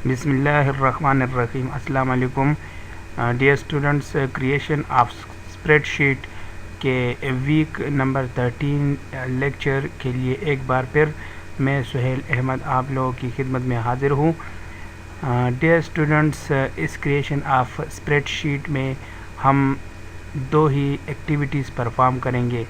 بسم اللہ الرحمن الرحیم. السلام علیکم dear students. Creation of spread sheet کے ویک نمبر 13 لیکچر کے لیے ایک بار پھر میں سہیل احمد آپ لوگوں کی خدمت میں حاضر ہوں. ڈیئر اسٹوڈنٹس, اس کریشن آف اسپریڈ شیٹ میں ہم دو ہی ایکٹیویٹیز پرفارم کریں گے.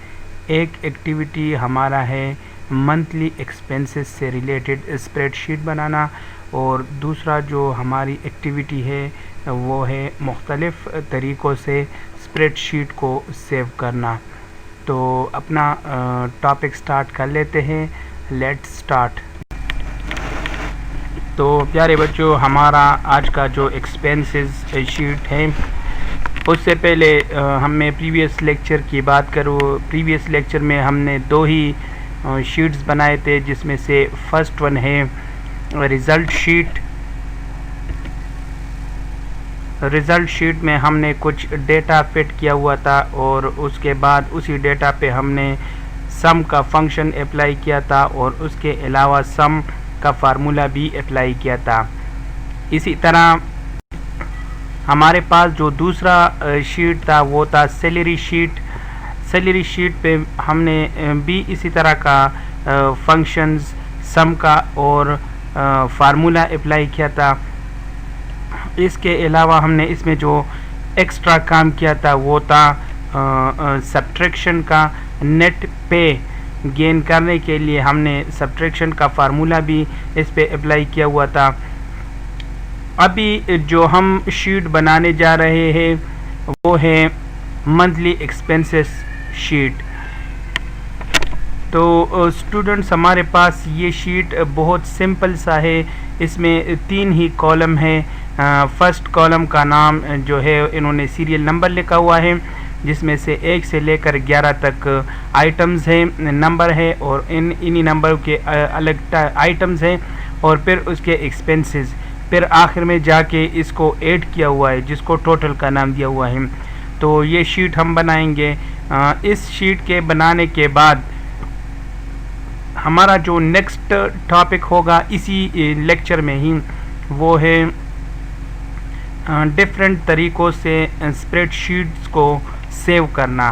ایک ایکٹیویٹی ہمارا ہے منتھلی ایکسپینسز سے ریلیٹڈ اسپریڈ شیٹ بنانا, اور دوسرا جو ہماری ایکٹیویٹی ہے وہ ہے مختلف طریقوں سے اسپریڈ شیٹ کو سیو کرنا. تو اپنا ٹاپک سٹارٹ کر لیتے ہیں. Let start. تو پیارے بچوں, ہمارا آج کا جو ایکسپینسز شیٹ ہے, اس سے پہلے ہم میں پریویس لیکچر کی بات کروں. پریویس لیکچر میں ہم نے دو ہی شیٹس بنائے تھے, جس میں سے فرسٹ ون ہے ریزلٹ شیٹ. ریزلٹ شیٹ میں ہم نے کچھ ڈیٹا فٹ کیا ہوا تھا, اور اس کے بعد اسی ڈیٹا پہ ہم نے سم کا فنکشن اپلائی کیا تھا, اور اس کے علاوہ سم کا فارمولا بھی اپلائی کیا تھا. اسی طرح ہمارے پاس جو دوسرا شیٹ تھا وہ تھا سیلری شیٹ. سیلری شیٹ پہ ہم نے بھی اسی طرح کا فنکشنز, سم کا اور فارمولا اپلائی کیا تھا. اس کے علاوہ ہم نے اس میں جو ایکسٹرا کام کیا تھا وہ تھا سبٹریکشن کا. نیٹ پے گین کرنے کے لیے ہم نے سبٹریکشن کا فارمولا بھی اس پہ اپلائی کیا ہوا تھا. ابھی جو ہم شیٹ بنانے جا رہے ہیں وہ ہے منتھلی ایکسپینسز شیٹ. تو اسٹوڈنٹس, ہمارے پاس یہ شیٹ بہت سمپل سا ہے. اس میں 3 ہی کالم ہیں. فرسٹ کالم کا نام جو ہے انہوں نے سیریل نمبر لکھا ہوا ہے, جس میں سے 1 سے لے کر 11 تک آئٹمز ہیں, نمبر ہے, اور انہی نمبر کے الگ آئٹمز ہیں, اور پھر اس کے ایکسپینسز. پھر آخر میں جا کے اس کو ایڈ کیا ہوا ہے, جس کو ٹوٹل کا نام دیا ہوا ہے. تو یہ شیٹ ہم بنائیں گے. اس شیٹ کے بنانے کے بعد ہمارا جو نیکسٹ ٹاپک ہوگا اسی لیکچر میں ہی, وہ ہے ڈفرینٹ طریقوں سے اسپریڈ شیٹس کو سیو کرنا.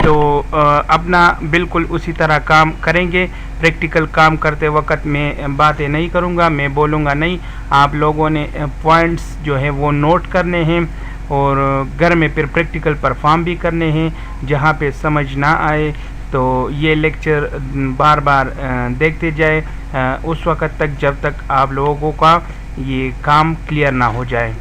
تو اپنا بالکل اسی طرح کام کریں گے. پریکٹیکل کام کرتے وقت میں باتیں نہیں کروں گا, میں بولوں گا نہیں. آپ لوگوں نے پوائنٹس جو ہے وہ نوٹ کرنے ہیں, اور گھر میں پھر پریکٹیکل پرفارم بھی کرنے ہیں. جہاں پہ سمجھ نہ آئے تو یہ لیکچر بار بار دیکھتے جائے اس وقت تک جب تک آپ لوگوں کا یہ کام کلیئر نہ ہو جائے.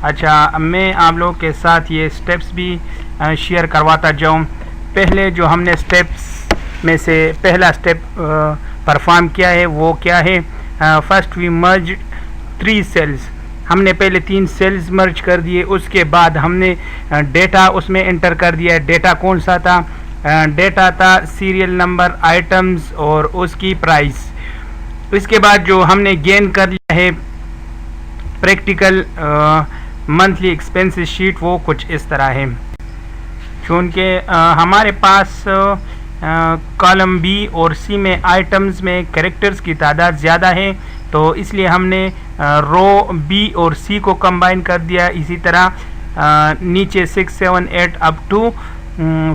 اچھا، میں آپ لوگوں کے ساتھ یہ سٹیپس بھی شیئر کرواتا جاؤں. پہلے جو ہم نے سٹیپس میں سے پہلا سٹیپ پرفارم کیا ہے وہ کیا ہے؟ First we merge 3 cells. ہم نے پہلے 3 سیلز مرج کر دیے. اس کے بعد ہم نے ڈیٹا اس میں انٹر کر دیا. ڈیٹا کون سا تھا؟ ڈیٹا تھا سیریل نمبر، آئٹمز اور اس کی پرائس. اس کے بعد جو ہم نے گین کر لیا ہے پریکٹیکل منتھلی ایکسپینسز شیٹ، وہ کچھ اس طرح ہے. چونکہ ہمارے پاس کالم بی اور سی میں آئٹمز میں کریکٹرز کی تعداد زیادہ ہے، تو اس لیے ہم نے رو بی اور سی کو کمبائن کر دیا. اسی طرح نیچے 6 7 8 اپ ٹو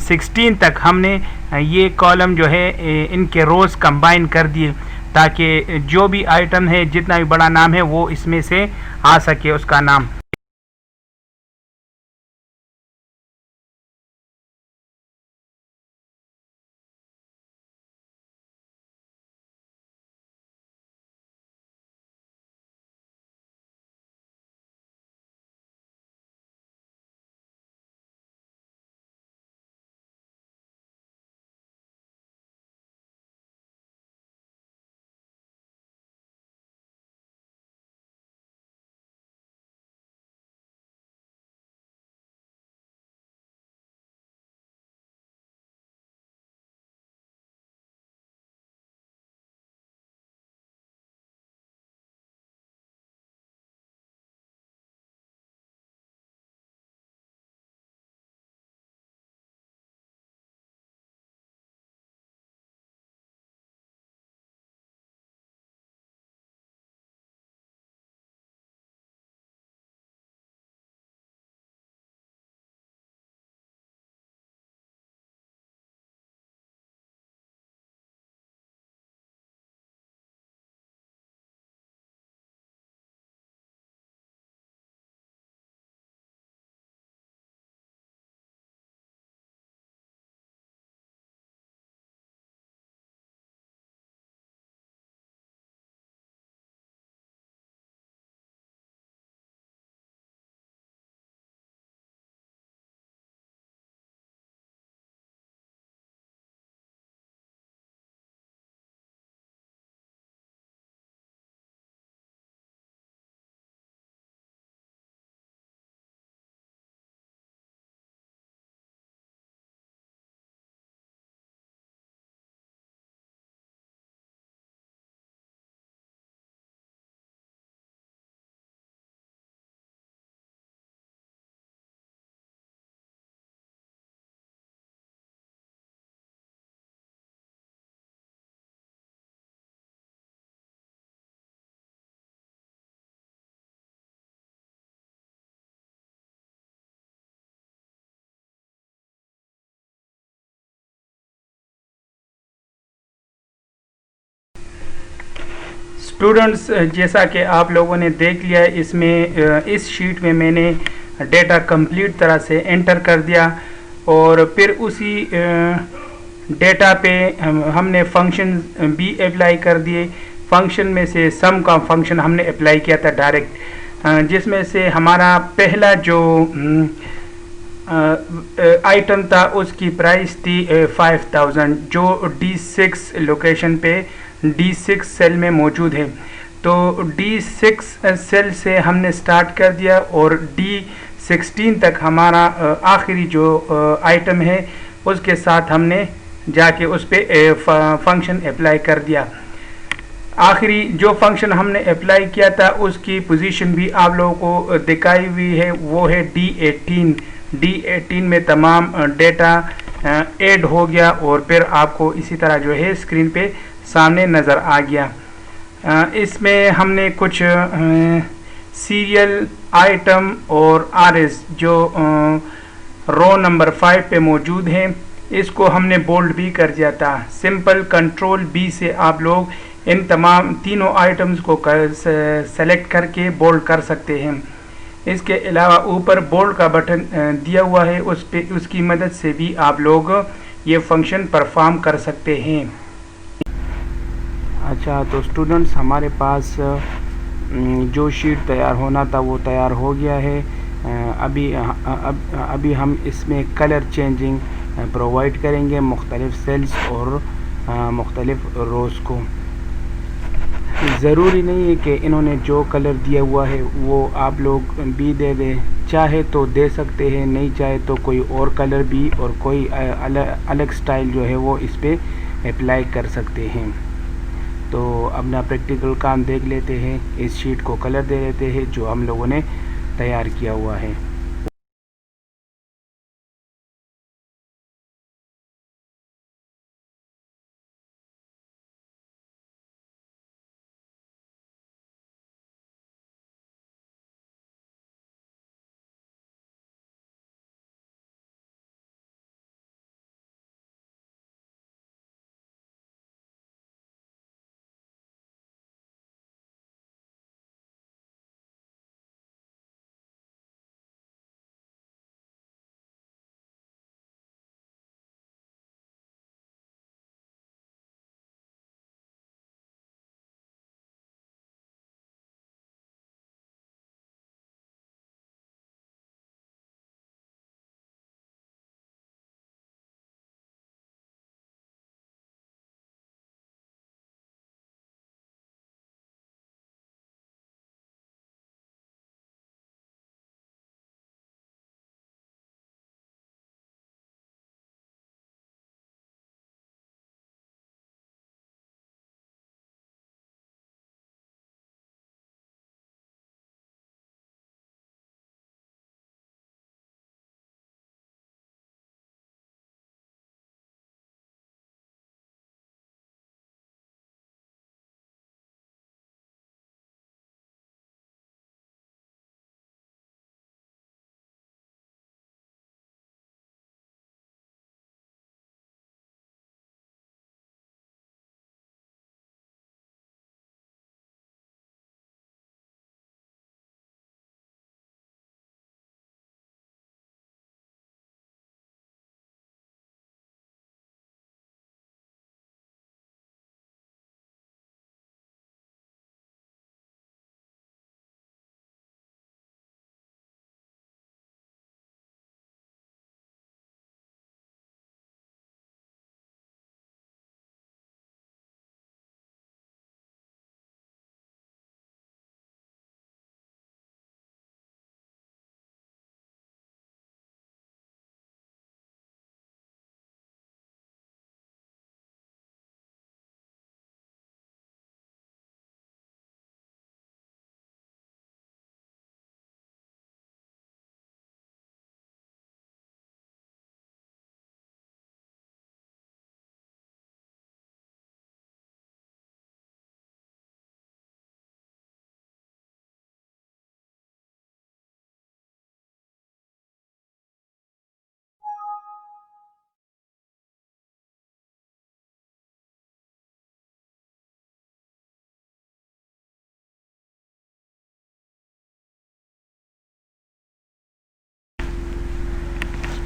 16 تک ہم نے یہ کالم جو ہے ان کے روز کمبائن کر دیے، تاکہ جو بھی آئٹم ہے، جتنا بھی بڑا نام ہے، وہ اس میں سے آ سکے اس کا نام. اسٹوڈنٹس، جیسا کہ آپ لوگوں نے دیکھ لیا، اس شیٹ میں میں نے ڈیٹا کمپلیٹ طرح سے انٹر کر دیا، اور پھر اسی ڈیٹا پہ ہم نے فنکشن بھی اپلائی کر دیے. فنکشن میں سے سم کا فنکشن ہم نے اپلائی کیا تھا ڈائریکٹ، جس میں سے ہمارا پہلا جو آئٹم تھا اس کی پرائس تھی 5000، جو D6 لوکیشن پہ D6 سیل میں موجود ہے. تو D6 سیل سے ہم نے سٹارٹ کر دیا، اور D16 تک ہمارا آخری جو آئٹم ہے اس کے ساتھ ہم نے جا کے اس پہ فنکشن اپلائی کر دیا. آخری جو فنکشن ہم نے اپلائی کیا تھا اس کی پوزیشن بھی آپ لوگوں کو دکھائی ہوئی ہے، وہ ہے D18. D18 میں تمام ڈیٹا ایڈ ہو گیا، اور پھر آپ کو اسی طرح جو ہے اسکرین پہ سامنے نظر آ گیا. اس میں ہم نے کچھ سیریل آئٹم اور RS جو رو نمبر 5 پہ موجود ہیں، اس کو ہم نے بولڈ بھی کر دیا تھا. سمپل کنٹرول B سے آپ لوگ ان تمام تینوں آئٹمز کو سلیکٹ کر کے بولڈ کر سکتے ہیں. اس کے علاوہ اوپر بولڈ کا بٹن دیا ہوا ہے، اس کی مدد سے بھی آپ لوگ یہ فنکشن پرفارم کر سکتے ہیں. اچھا، تو اسٹوڈنٹس، ہمارے پاس جو شیٹ تیار ہونا تھا وہ تیار ہو گیا ہے. ابھی ہم اس میں کلر چینجنگ پرووائڈ کریں گے مختلف سیلز اور مختلف روز کو. ضروری نہیں ہے کہ انہوں نے جو کلر دیا ہوا ہے وہ آپ لوگ بھی دے دیں، چاہے تو دے سکتے ہیں، نہیں چاہے تو کوئی اور کلر بھی اور کوئی الگ سٹائل جو ہے وہ اس پہ اپلائی کر سکتے ہیں. تو اپنا پریکٹیکل کام دیکھ لیتے ہیں، اس شیٹ کو کلر دے لیتے ہیں جو ہم لوگوں نے تیار کیا ہوا ہے.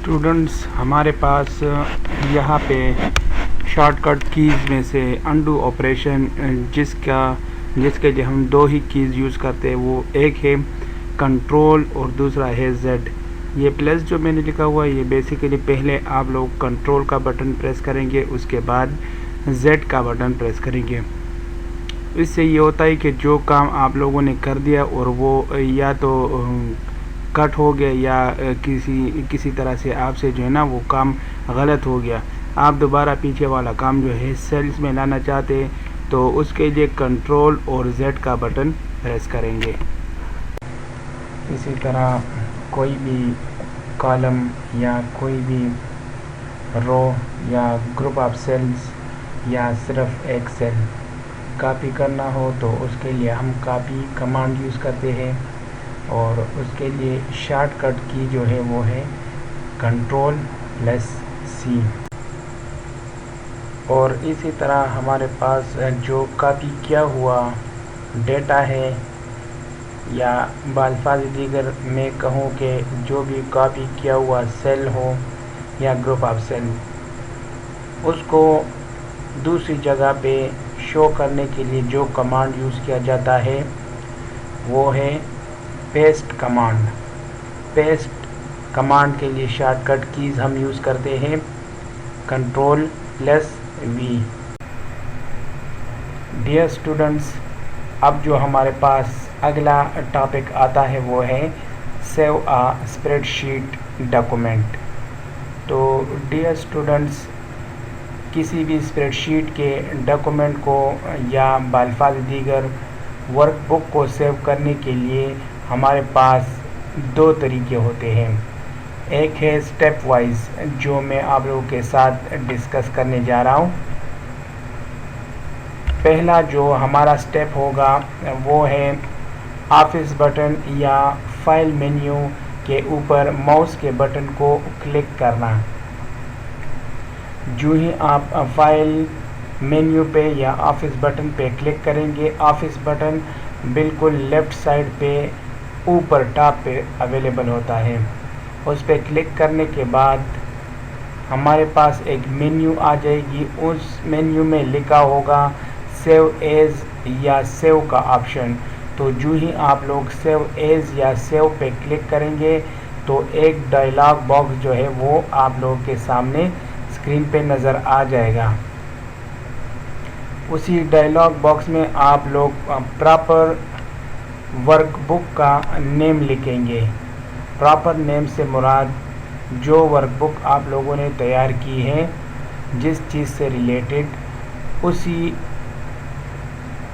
اسٹوڈنٹس، ہمارے پاس یہاں پہ شارٹ کٹ کیز میں سے انڈو آپریشن جس کے لیے ہم دو ہی کیز یوز کرتے ہیں، وہ ایک ہے کنٹرول اور دوسرا ہے زیڈ. یہ پلس جو میں نے لکھا ہوا ہے یہ بیسیکلی پہلے آپ لوگ کنٹرول کا بٹن پریس کریں گے، اس کے بعد زیڈ کا بٹن پریس کریں گے. اس سے یہ ہوتا ہے کہ جو کام آپ لوگوں نے کر دیا اور وہ یا تو کٹ ہو گیا یا کسی طرح سے آپ سے جو ہے نا وہ کام غلط ہو گیا، آپ دوبارہ پیچھے والا کام جو ہے سیلز میں لانا چاہتے ہیں تو اس کے لیے کنٹرول اور زیڈ کا بٹن پریس کریں گے. اسی طرح کوئی بھی کالم یا کوئی بھی رو یا گروپ آف سیلز یا صرف ایک سیل کاپی کرنا ہو تو اس کے لیے ہم کاپی کمانڈ یوز کرتے ہیں، اور اس کے لیے شارٹ کٹ کی جو ہے وہ ہے کنٹرول+C. اور اسی طرح ہمارے پاس جو کاپی کیا ہوا ڈیٹا ہے، یا بالفاظ دیگر میں کہوں کہ جو بھی کاپی کیا ہوا سیل ہو یا گروپ آف سیل، اس کو دوسری جگہ پہ شو کرنے کے لیے جو کمانڈ یوز کیا جاتا ہے وہ ہے پیسٹ کمانڈ. پیسٹ کمانڈ کے لیے شارٹ کٹ کیز ہم یوز کرتے ہیں Ctrl+V۔ ڈیئر اسٹوڈنٹس، اب جو ہمارے پاس اگلا ٹاپک آتا ہے وہ ہے سیو اسپریڈ شیٹ ڈاکومنٹ۔ تو ڈیئر اسٹوڈنٹس، کسی بھی اسپریڈ شیٹ کے ڈاکومنٹ کو یا بالفاظ دیگر ورک بک کو سیو کرنے کے لیے ہمارے پاس دو طریقے ہوتے ہیں۔ ایک ہے اسٹیپ وائز، جو میں آپ لوگوں کے ساتھ ڈسکس کرنے جا رہا ہوں۔ پہلا جو ہمارا اسٹیپ ہوگا وہ ہے آفس بٹن یا فائل مینیو کے اوپر ماؤس کے بٹن کو کلک کرنا۔ جو ہی آپ فائل مینیو پہ یا آفس بٹن پہ کلک کریں گے، آفس بٹن بالکل لیفٹ سائڈ پہ اوپر ٹاپ پہ اویلیبل ہوتا ہے۔ اس پہ کلک کرنے کے بعد ہمارے پاس ایک مینیو آ جائے گی۔ اس مینیو میں لکھا ہوگا سیو ایز یا سیو کا آپشن۔ تو جو ہی آپ لوگ سیو ایز یا سیو پہ کلک کریں گے تو ایک ڈائلاگ باکس جو ہے وہ آپ لوگوں کے سامنے اسکرین پہ نظر آ جائے گا۔ اسی ڈائلاگ باکس میں آپ لوگ پراپر ورک بک کا نیم لکھیں گے۔ پراپر نیم سے مراد جو ورک بک آپ لوگوں نے تیار کی ہے، جس چیز سے ریلیٹڈ، اسی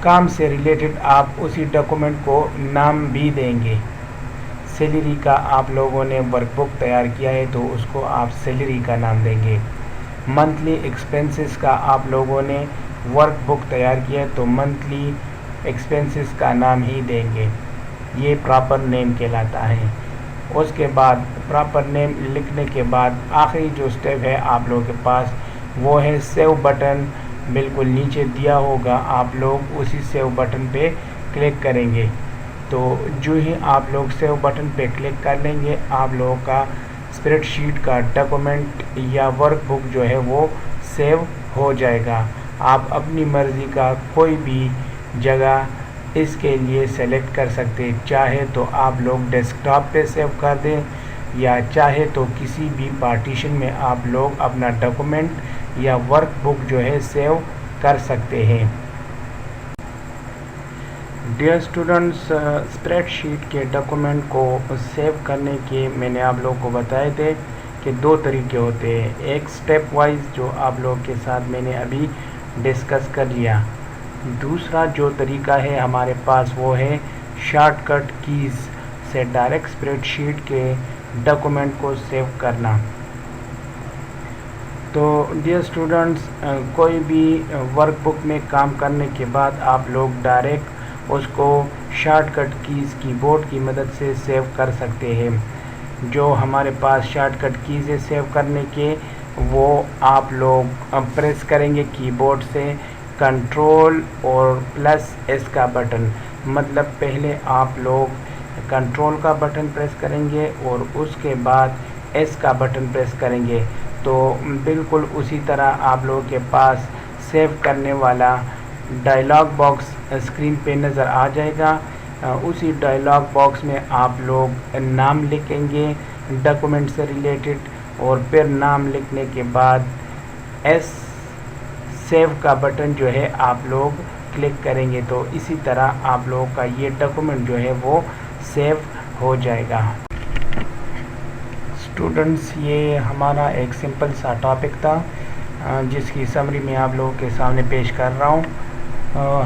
کام سے ریلیٹڈ آپ اسی ڈاکومنٹ کو نام بھی دیں گے۔ سیلری کا آپ لوگوں نے ورک بک تیار کیا ہے تو اس کو آپ سیلری کا نام دیں گے۔ منتھلی ایکسپنسز کا آپ لوگوں نے ورک بک تیار کیا ہے تو منتھلی ایکسپنسز کا نام ہی دیں گے۔ یہ پراپر نیم کہلاتا ہے۔ اس کے بعد پراپر نیم لکھنے کے بعد آخری جو اسٹیپ ہے آپ لوگوں کے پاس وہ ہے سیو بٹن۔ بالکل نیچے دیا ہوگا، آپ لوگ اسی سیو بٹن پہ کلک کریں گے۔ تو جو ہی آپ لوگ سیو بٹن پہ کلک کر لیں گے، آپ لوگوں کا اسپریڈ شیٹ کا ڈاکومنٹ یا ورک بک جو ہے وہ سیو ہو جائے گا۔ آپ اپنی مرضی کا کوئی بھی جگہ اس کے لیے سلیکٹ کر سکتے، چاہے تو آپ لوگ ڈیسک ٹاپ پہ سیو کر دیں یا چاہے تو کسی بھی پارٹیشن میں آپ لوگ اپنا ڈاکومنٹ یا ورک بک جو ہے سیو کر سکتے ہیں۔ ڈیئر اسٹوڈنٹس، اسپریڈ شیٹ کے ڈاکومنٹ کو سیو کرنے کے میں نے آپ لوگوں کو بتائے تھے کہ دو طریقے ہوتے ہیں۔ ایک اسٹیپ وائز جو آپ لوگوں کے ساتھ میں نے ابھی ڈسکس کر لیا۔ دوسرا جو طریقہ ہے ہمارے پاس وہ ہے شارٹ کٹ کیز سے ڈائریکٹ اسپریڈ شیٹ کے ڈاکومنٹ کو سیو کرنا۔ تو ڈیئر اسٹوڈنٹس، کوئی بھی ورک بک میں کام کرنے کے بعد آپ لوگ ڈائریکٹ اس کو شارٹ کٹ کیز کی بورڈ کی مدد سے سیو کر سکتے ہیں۔ جو ہمارے پاس شارٹ کٹ کیز ہے سیو کرنے کے، وہ آپ لوگ پریس کریں گے کی بورڈ سے کنٹرول اور +S کا بٹن۔ مطلب پہلے آپ لوگ کنٹرول کا بٹن پریس کریں گے اور اس کے بعد S کا بٹن پریس کریں گے تو بالکل اسی طرح آپ لوگوں کے پاس سیو کرنے والا ڈائلاگ باکس اسکرین پہ نظر آ جائے گا۔ اسی ڈائلاگ باکس میں آپ لوگ نام لکھیں گے ڈاکومنٹ سے ریلیٹڈ، اور پھر نام لکھنے کے بعد S سیو کا بٹن جو ہے آپ لوگ کلک کریں گے تو اسی طرح آپ لوگوں کا یہ ڈاکومنٹ جو ہے وہ سیو ہو جائے گا۔ اسٹوڈنٹس، یہ ہمارا ایک سمپل سا ٹاپک تھا جس کی سمری میں آپ لوگوں کے سامنے پیش کر رہا ہوں۔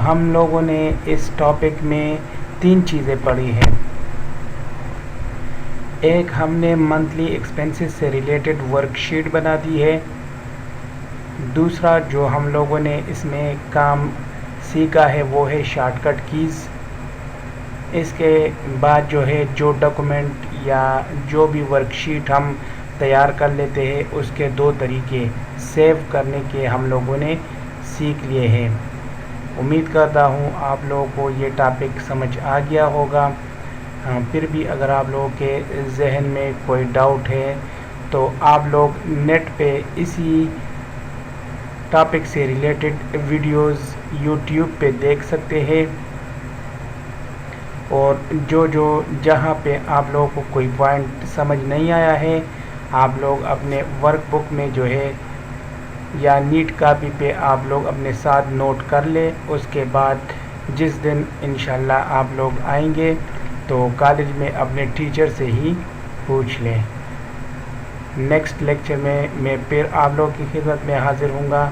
ہم لوگوں نے اس ٹاپک میں 3 چیزیں پڑھی ہیں۔ ایک، ہم نے منتھلی ایکسپنسز سے ریلیٹڈ ورک شیٹ بنا دی ہے۔ دوسرا جو ہم لوگوں نے اس میں کام سیکھا ہے وہ ہے شارٹ کٹ کیز۔ اس کے بعد جو ہے جو ڈاکومنٹ یا جو بھی ورک شیٹ ہم تیار کر لیتے ہیں اس کے 2 طریقے سیو کرنے کے ہم لوگوں نے سیکھ لیے ہیں۔ امید کرتا ہوں آپ لوگوں کو یہ ٹاپک سمجھ آ گیا ہوگا۔ پھر بھی اگر آپ لوگوں کے ذہن میں کوئی ڈاؤٹ ہے تو آپ لوگ نیٹ پہ اسی ٹاپک سے ریلیٹڈ ویڈیوز یوٹیوب پہ دیکھ سکتے ہیں۔ اور جہاں پہ آپ لوگوں کو کوئی پوائنٹ سمجھ نہیں آیا ہے آپ لوگ اپنے ورک بک میں جو ہے یا نیٹ کاپی پہ آپ لوگ اپنے ساتھ نوٹ کر لیں. اس کے بعد جس دن انشاءاللہ آپ لوگ آئیں گے تو کالج میں اپنے ٹیچر سے ہی پوچھ لیں. نیکسٹ لیکچر میں پھر آپ لوگوں کی خدمت میں حاضر ہوں گا.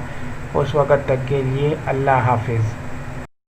اس وقت تک کے لیے اللہ حافظ.